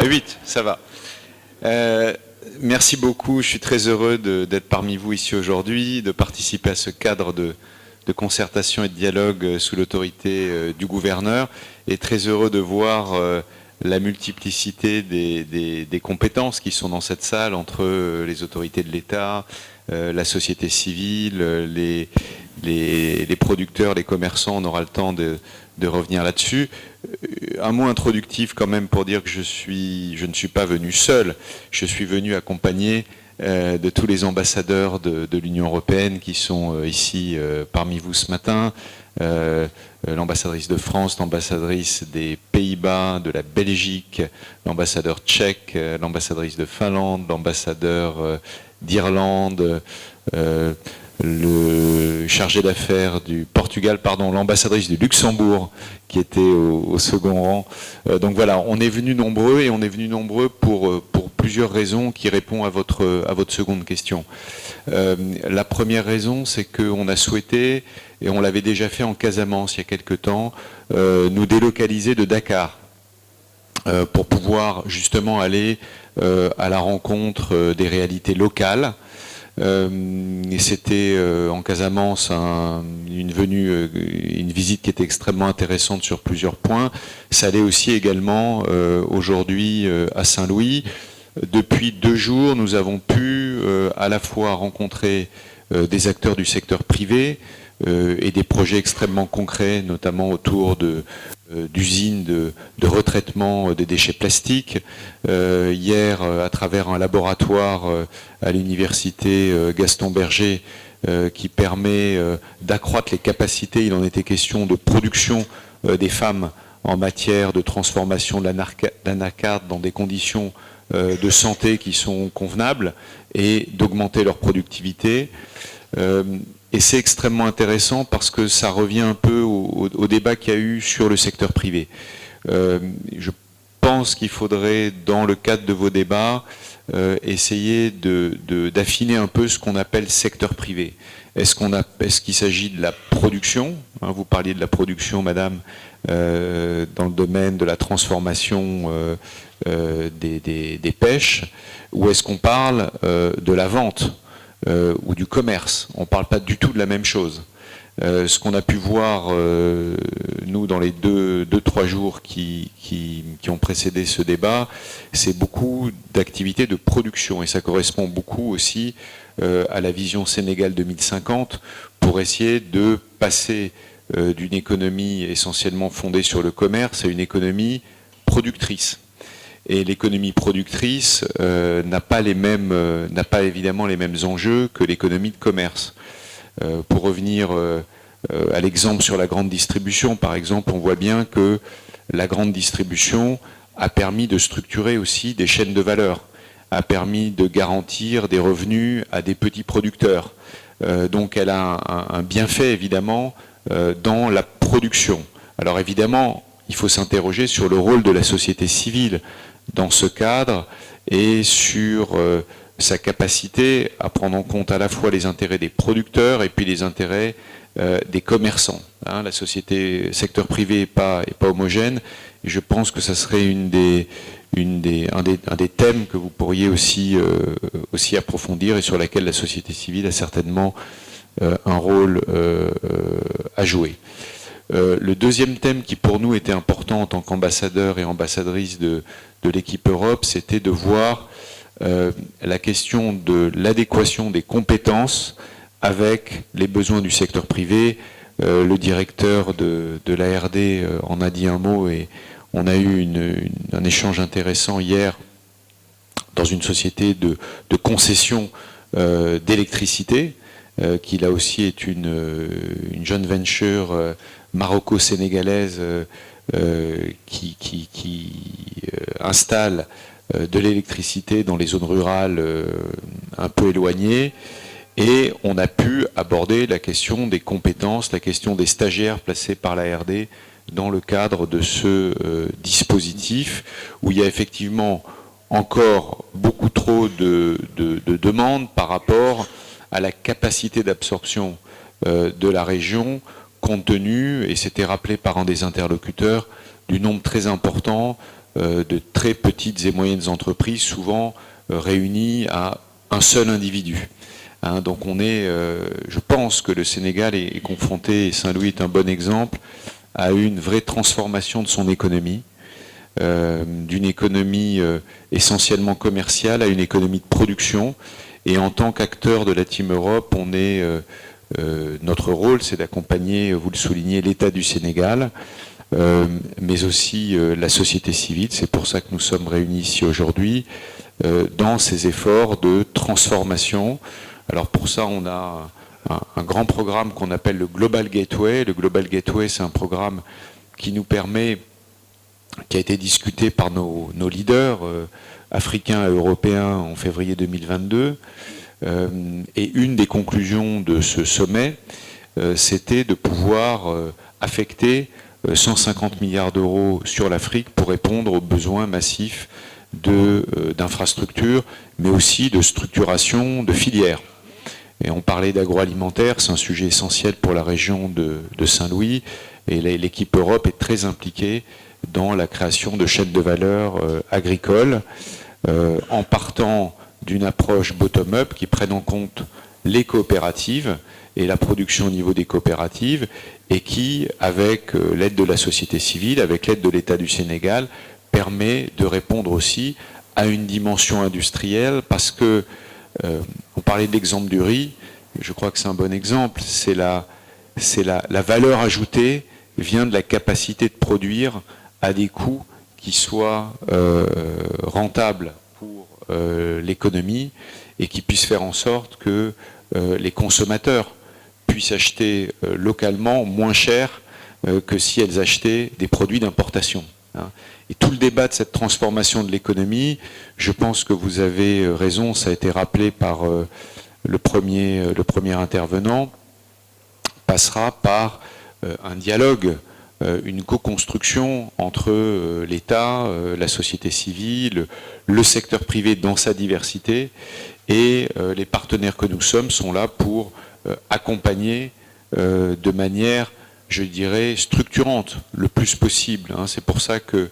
Ah, 8, ça va. Merci beaucoup, je suis très heureux d'être parmi vous ici aujourd'hui, de participer à ce cadre de concertation et de dialogue sous l'autorité du gouverneur, et très heureux de voir la multiplicité des compétences qui sont dans cette salle entre les autorités de l'État, la société civile, les producteurs, les commerçants. On aura le temps de revenir là-dessus. Un mot introductif quand même pour dire que je ne suis pas venu seul, je suis venu accompagné de tous les ambassadeurs de l'Union européenne qui sont ici parmi vous ce matin, l'ambassadrice de France, l'ambassadrice des Pays-Bas, de la Belgique, l'ambassadeur tchèque, l'ambassadrice de Finlande, l'ambassadeur d'Irlande, le chargé d'affaires du Portugal, l'ambassadrice du Luxembourg qui était au second rang. Donc voilà, on est venus nombreux, et on est venus nombreux pour plusieurs raisons qui répondent à votre seconde question. La première raison, c'est qu'on a souhaité, et on l'avait déjà fait en Casamance il y a quelque temps, nous délocaliser de Dakar pour pouvoir justement aller à la rencontre des réalités locales. Et c'était en Casamance une visite qui était extrêmement intéressante sur plusieurs points. Ça l'est aussi également aujourd'hui à Saint-Louis. Depuis 2 jours, nous avons pu à la fois rencontrer des acteurs du secteur privé et des projets extrêmement concrets, notamment autour d'usines de retraitement des déchets plastiques. Hier, à travers un laboratoire à l'université Gaston Berger qui permet d'accroître les capacités, il en était question, de production des femmes en matière de transformation de l'anacarde dans des conditions de santé qui sont convenables et d'augmenter leur productivité. Et c'est extrêmement intéressant parce que ça revient un peu au débat qu'il y a eu sur le secteur privé. Je pense qu'il faudrait, dans le cadre de vos débats, essayer d'affiner un peu ce qu'on appelle secteur privé. Est-ce qu'il s'agit de la production, hein, vous parliez de la production, madame, dans le domaine de la transformation des pêches, ou est-ce qu'on parle de la vente ou du commerce? On ne parle pas du tout de la même chose. Ce qu'on a pu voir, nous, dans les 2-3 jours qui ont précédé ce débat, c'est beaucoup d'activités de production, et ça correspond beaucoup aussi à la vision Sénégal 2050 pour essayer de passer d'une économie essentiellement fondée sur le commerce à une économie productrice. Et l'économie productrice n'a pas évidemment les mêmes enjeux que l'économie de commerce. Pour revenir à l'exemple sur la grande distribution, par exemple, on voit bien que la grande distribution a permis de structurer aussi des chaînes de valeur, a permis de garantir des revenus à des petits producteurs. Donc elle a un bienfait évidemment dans la production. Alors évidemment, il faut s'interroger sur le rôle de la société civile dans ce cadre et sur sa capacité à prendre en compte à la fois les intérêts des producteurs et puis les intérêts des commerçants. Hein, la société, secteur privé n'est pas homogène, et je pense que ça serait un des thèmes que vous pourriez aussi approfondir et sur laquelle la société civile a certainement un rôle à jouer. Le deuxième thème qui pour nous était important en tant qu'ambassadeur et ambassadrice de l'équipe Europe, c'était de voir la question de l'adéquation des compétences avec les besoins du secteur privé. Le directeur de l'ARD en a dit un mot, et on a eu un échange intéressant hier dans une société de concession d'électricité, qui là aussi est une joint venture maroco-sénégalaise qui installe de l'électricité dans les zones rurales un peu éloignées. Et on a pu aborder la question des compétences, la question des stagiaires placés par l'ARD dans le cadre de ce dispositif, où il y a effectivement encore beaucoup trop de demandes par rapport à la capacité d'absorption de la région, compte tenu, et c'était rappelé par un des interlocuteurs, du nombre très important de très petites et moyennes entreprises, souvent réunies à un seul individu. Donc je pense que le Sénégal est confronté, et Saint-Louis est un bon exemple, à une vraie transformation de son économie, d'une économie essentiellement commerciale à une économie de production. Et en tant qu'acteur de la Team Europe, notre rôle, c'est d'accompagner, vous le soulignez, l'État du Sénégal, mais aussi la société civile. C'est pour ça que nous sommes réunis ici aujourd'hui, dans ces efforts de transformation. Alors pour ça, on a un grand programme qu'on appelle le Global Gateway. Le Global Gateway, c'est un programme qui nous permet, qui a été discuté par nos leaders africains et européens en février 2022. Et une des conclusions de ce sommet, c'était de pouvoir affecter 150 milliards d'euros sur l'Afrique pour répondre aux besoins massifs d'infrastructures, mais aussi de structuration de filières. Et on parlait d'agroalimentaire, c'est un sujet essentiel pour la région de Saint-Louis, et l'équipe Europe est très impliquée dans la création de chaînes de valeur agricoles, en partant d'une approche bottom-up qui prenne en compte les coopératives et la production au niveau des coopératives, et qui, avec l'aide de la société civile, avec l'aide de l'État du Sénégal, permet de répondre aussi à une dimension industrielle, parce que on parlait de l'exemple du riz, je crois que c'est un bon exemple, c'est la valeur ajoutée vient de la capacité de produire à des coûts qui soient rentables pour l'économie et qui puissent faire en sorte que les consommateurs puissent acheter localement moins cher que si elles achetaient des produits d'importation. Et tout le débat de cette transformation de l'économie, je pense que vous avez raison, ça a été rappelé par le premier intervenant, passera par un dialogue, une co-construction entre l'État, la société civile, le secteur privé dans sa diversité, et les partenaires que nous sommes sont là pour accompagner de manière, je dirais, structurante le plus possible. C'est pour ça que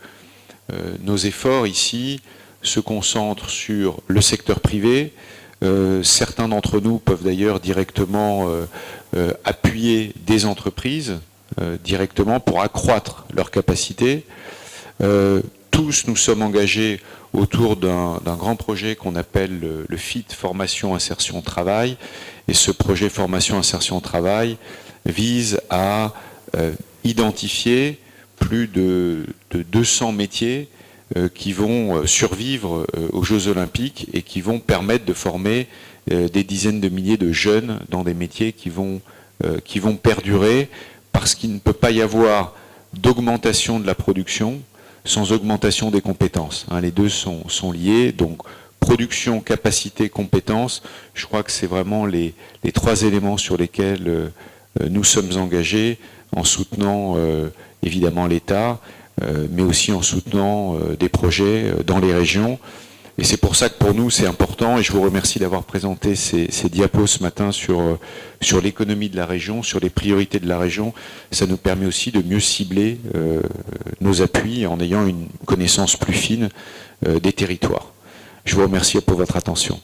nos efforts ici se concentrent sur le secteur privé. Certains d'entre nous peuvent d'ailleurs directement appuyer des entreprises directement pour accroître leurs capacités. Tous nous sommes engagés autour d'un grand projet qu'on appelle le FIT, Formation, Insertion, Travail. Et ce projet Formation, Insertion, Travail vise à identifier plus de 200 métiers qui vont survivre aux Jeux Olympiques et qui vont permettre de former des dizaines de milliers de jeunes dans des métiers qui vont perdurer, parce qu'il ne peut pas y avoir d'augmentation de la production sans augmentation des compétences. Les deux sont liés, donc production, capacité, compétences, je crois que c'est vraiment les trois éléments sur lesquels nous sommes engagés, en soutenant évidemment l'État, mais aussi en soutenant des projets dans les régions. Et c'est pour ça que pour nous c'est important, et je vous remercie d'avoir présenté ces diapos ce matin sur l'économie de la région, sur les priorités de la région. Ça nous permet aussi de mieux cibler nos appuis en ayant une connaissance plus fine des territoires. Je vous remercie pour votre attention.